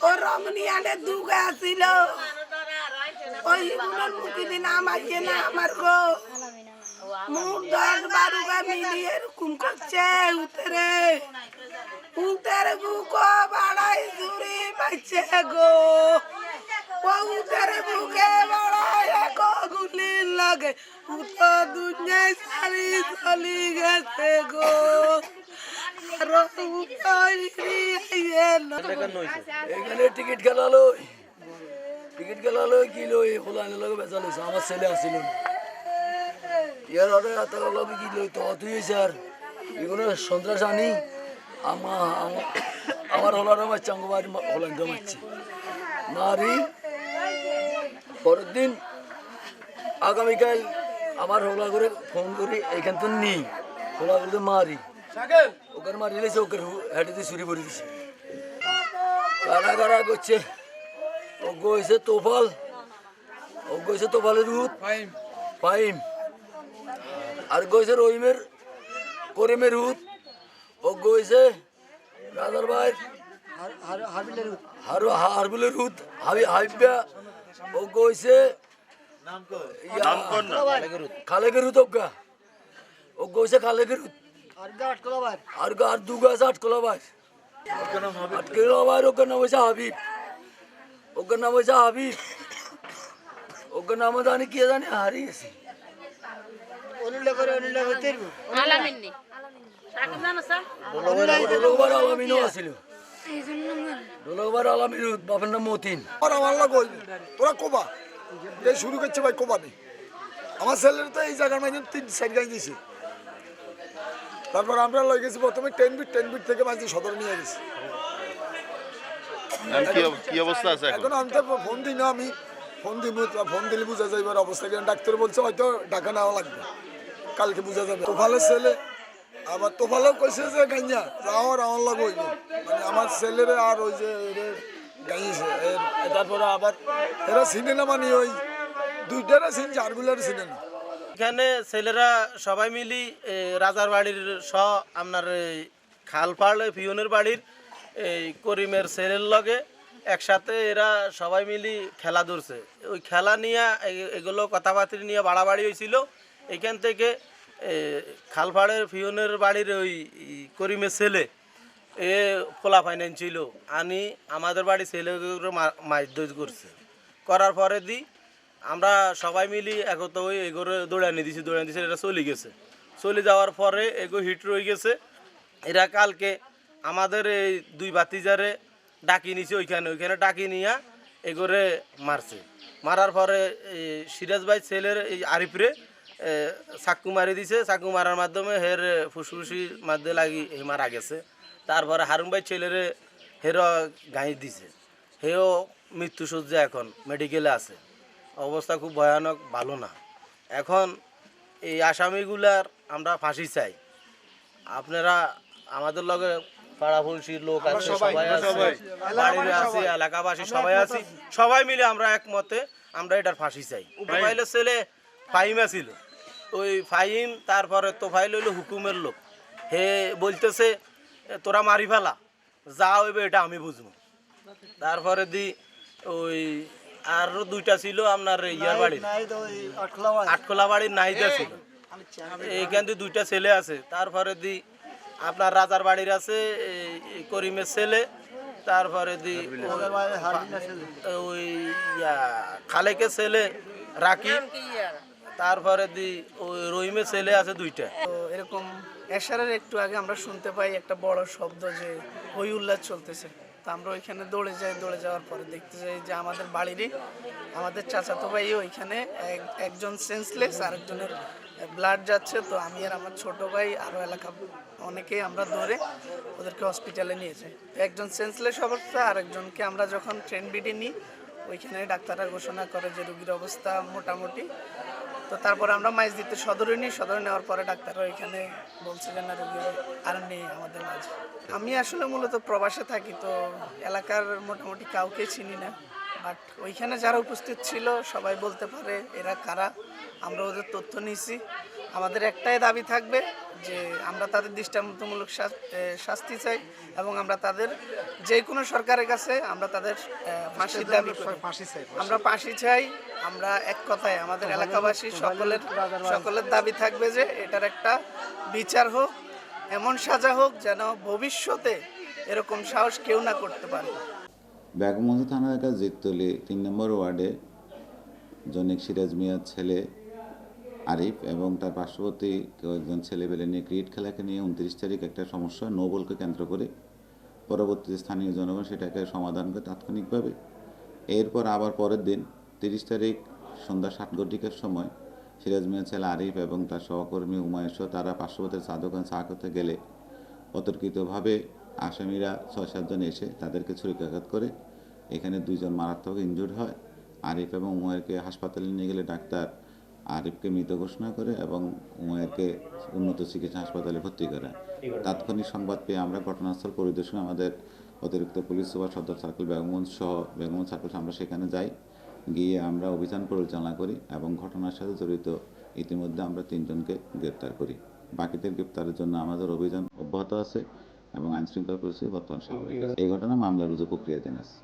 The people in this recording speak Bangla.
ও রমনিয়ানে দুগা ছিল ওই উনার মুখে দিন আমার না আমার গো মুখ 10-12 মিলিয়ে এরকম করছে উতরে উতরে বুকো বাড়াই জুড়ি পাচ্ছে গো ও উতরে বুকে বাড়াই গো গুলি লাগে উত দুনিয়ায় সারি চলি গেছে গো এখানে টিকিট খেলালো কিলো ফুলানি লোক বেচা লইছে আমার ছেলে আসছিল ইয়ার অর্ডার এত লোক কি লই তো তুই স্যার এগুলো সন্ত্রাস আনি আমার হলার আমার চাঙ্গবাড়ি হলান জমাচ্ছে মারি পরের দিন আগামীকাল আমার হোলা করে ফোন করি এখান তো নিই হোলা করে মারি ওখানে মারি লেছে ওকে হেঁটে দিয়ে চুরি করে দিছে কারা করছে ও গেছে তোফালের রুদ ফাইম আর গেছে রহিমের করিমের রুদ ও গেছে রাজার ভাই হারবিলের রুদ হাবিবা ও গেছে খালেকের রুদ ওগা ও গেছে খালেকের রুদ আর দুগা আছে আটকলা ভাই ওর নাম হয়েছে হাবিব ওর নাম জানি কে জানি হারিয়েছি আলামিনও আছিল বাপের নাম মতিন তোরা কোবা এই শুরু করছে ভাই কোবা নেই আমার ছেলের তো এই জায়গার মাঝে 3 গাছ দিয়েছে তারপর আমরা লয়ে গেছি প্রথমে 10 ফিট থেকে মাঝে সদর নিয়ে গেছি কি অবস্থা আছে এখন আমি তো ফোন দিই না আমি ফোন দিলে বোঝা যায় এবার অবস্থা কেন ডাক্তার বলছে হয়তো টাকা নেওয়া লাগবে কালকে বোঝা যাবে তোফালের ছেলে আবার তোফালেও কইছে যে গাইয়া যাও আমার লাগ হইব মানে আমার ছেলের আর ওই যে গাইছে তারপরে আবার এরা চিনে না মানে ওই দুইটারা চিনছে আরগুলার চিনে না এখানে ছেলেরা সবাই মিলি রাজার বাড়ির আপনার খালপাড় পিয়নের বাড়ির এই করিমের ছেলের লগে একসাথে এরা সবাই মিলি খেলা ধরছে ওই খেলা নিয়ে এগুলো কথাবার্তা নিয়ে বাড়াবাড়ি হয়েছিল এখান থেকে খালপাড়ের পিয়নের বাড়ির ওই করিমের ছেলে এ ফোলা ফাইন্যান্স ছিল আনি আমাদের বাড়ির ছেলেগুলো মারধর করছে করার পরে আমরা সবাই মিলি একত হয়ে এগোরে দৌড়ানি দিছি এরা চলে গেছে চলে যাওয়ার পরে এগো হিট রয়ে গেছে এরা কালকে আমাদের এই 2 বাতিজারে ডাকি নিছে ওইখানে ডাকি নিয়ে এগোরে মারছে মারার পরে সিরাজ ভাই ছেলের এই আরিফরে চাকু মারি দিছে চাকু মারার মাধ্যমে হের ফুসফুসির মধ্যে লাগি হে মারা গেছে তারপরে হারুন ভাই ছেলেরে হের গাঁই দিছে হেও মৃত্যুসজ্জা এখন মেডিকেলে আছে অবস্থা খুব ভয়ানক ভালো না এখন এই আসামিগুলার আমরা ফাঁসি চাই আপনারা আমাদের লগে পাড়াপড়শির লোক আছে সবাই আছে বাড়ির আছে এলাকাবাসী সবাই আছি সবাই মিলে আমরা একমতে আমরা এটার ফাঁসি চাই তোফাইলের ছেলে ফাহিম ছিল ওই ফাহিম তারপরে তোফাইল হইল হুকুমের লোক হে বলতেছে তোরা মারি ফেলা যা হইবে এটা আমি বুঝবো তারপরে ওই আর 2টা ছিল আপনার ইয়ার বাড়ির আটখোলা বাড়ির নাহিদা ছিল এইখান থেকে 2টা ছেলে আছে তারপরে আপনার রাজার বাড়ির আছে করিমের ছেলে তারপরে ওই খালেকের ছেলে রাকিব তারপরে ওই রহিমের ছেলে আছে 2টা এরকম এশারের একটু আগে আমরা শুনতে পাই একটা বড় শব্দ যে হই উল্লাস চলতেছে তো আমরা ওইখানে দৌড়ে যাওয়ার পরে দেখতে যাই যে আমাদের বাড়িরই আমাদের চাচাতো ভাই ওইখানে একজন সেন্সলেস আরেকজনের ব্লাড যাচ্ছে তো আমি আর আমার ছোট ভাই আরও এলাকা অনেকেই আমরা ধরে ওদেরকে হসপিটালে নিয়ে যাই তো একজন সেন্সলেস অবস্থা আরেকজনকে আমরা যখন ট্রেন বিডি নিই ওইখানে ডাক্তাররা ঘোষণা করে যে রোগীর অবস্থা মোটামুটি তো তারপরে আমরা মাইজদিতে সদরে নিই সদরে নেওয়ার পরে ডাক্তাররা ওইখানে বলছে যে না রোগী আর নেই আমাদের মাঝে আমি আসলে মূলত প্রবাসে থাকি তো এলাকার মোটামুটি কাউকে চিনি না বাট ওইখানে যারা উপস্থিত ছিল সবাই বলতে পারে এরা কারা আমরা ওদের তথ্য নিয়েছি আমাদের একটাই দাবি থাকবে যে আমরা তাদের দৃষ্টান্তমূলক শাস্তি চাই এবং আমরা তাদের যে কোনো সরকারের কাছে আমরা তাদের ফাঁসির দাবি করি। আমরা ফাঁসি চাই। আমরা এক কথায় আমাদের এলাকাবাসী সকলের দাবি থাকবে যে এটার একটা বিচার হোক, এমন সাজা হোক যেন ভবিষ্যতে এরকম সাহস কেউ না করতে পারে। বেগমগঞ্জ থানা এলাকার জিততলি 3 নম্বর ওয়ার্ডে জনিক সিরাজ মিয়ার ছেলে আরিফ এবং তার পার্শ্ববর্তী কয়েকজন ছেলেপেলে নিয়ে ক্রিকেট খেলাকে নিয়ে 29 তারিখ একটা সমস্যা নো বলকে কেন্দ্র করে পরবর্তীতে স্থানীয় জনগণ সেটাকে সমাধান করে তাৎক্ষণিকভাবে। এরপর আবার পরের দিন 30 তারিখ সন্ধ্যা 7 ঘটিকার সময় সিরাজ মিয়ার ছেলে আরিফ এবং তার সহকর্মী উমায়ের সহ তারা পার্শ্ববর্তী চা দোকান চা করতে গেলে অতর্কিতভাবে আসামিরা 6-7 জন এসে তাদেরকে ছুরিকাঘাত করে এখানে 2 জন মারাত্মক ইনজুর্ড হয়। আরিফ এবং উমায়েরকে হাসপাতালে নিয়ে গেলে ডাক্তার আরিফকে মৃত ঘোষণা করে এবং উমায়েরকে উন্নত চিকিৎসা হাসপাতালে ভর্তি করে। তাৎক্ষণিক সংবাদ পেয়ে আমরা ঘটনাস্থল পরিদর্শনে আমাদের অতিরিক্ত পুলিশ সুপার সদর সার্কেল বেগমগঞ্জ সহ বেগমগঞ্জ সার্কেল আমরা সেখানে যাই। গিয়ে আমরা অভিযান পরিচালনা করি এবং ঘটনার সাথে জড়িত ইতিমধ্যে আমরা 3 জনকে গ্রেপ্তার করি। বাকিদের গ্রেপ্তারের জন্য আমাদের অভিযান অব্যাহত আছে এবং আইনশৃঙ্খলা পরিস্থিতি বর্তমান স্বাভাবিক। এই ঘটনা মামলা রুজু প্রক্রিয়াধীন আছে।